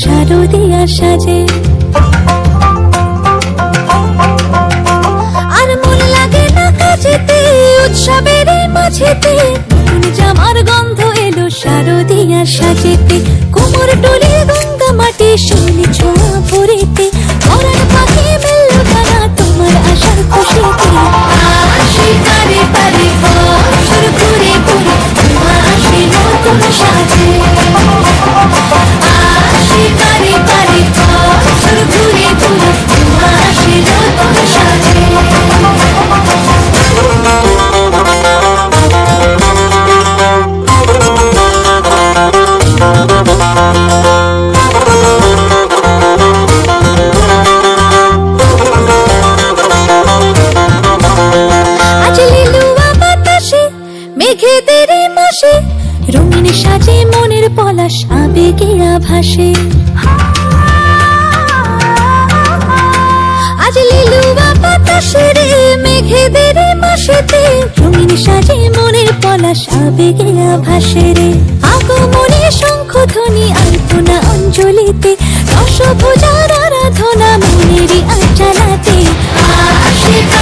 শারদিয়া সাজে আর মন লাগে না কাজেতে উৎসবের মাঝেতে নতুন জামার গন্ধ এলো শারদিয়া সাজেতে কোমর ডোলে গঙ্গা মাটি শিউলি ছোঁয়া ভরেতে পরাণ পাখি মেললো গানা তোমার আশার খুশিতে আসি পারে পারে বছর ঘুরে ঘুরে তোমার আসে নতুন সাজে আসি পারে পারে বছর ঘুরে ঘুরে তোমার আসে নতুন সাজে রঙিন সাজে মনের পলাশ আবেগে আভাসে আজ লিলুয়া বাতাসে রে মেঘেদের মাসেতে রঙিন সাজে মনের পলাশ আবেগে আভাসে রে আগমনে শঙ্খধ্বনি আলপনা অঞ্জলিতে দশভুজার আরাধনা মনেরই আঞ্চলাতে আসে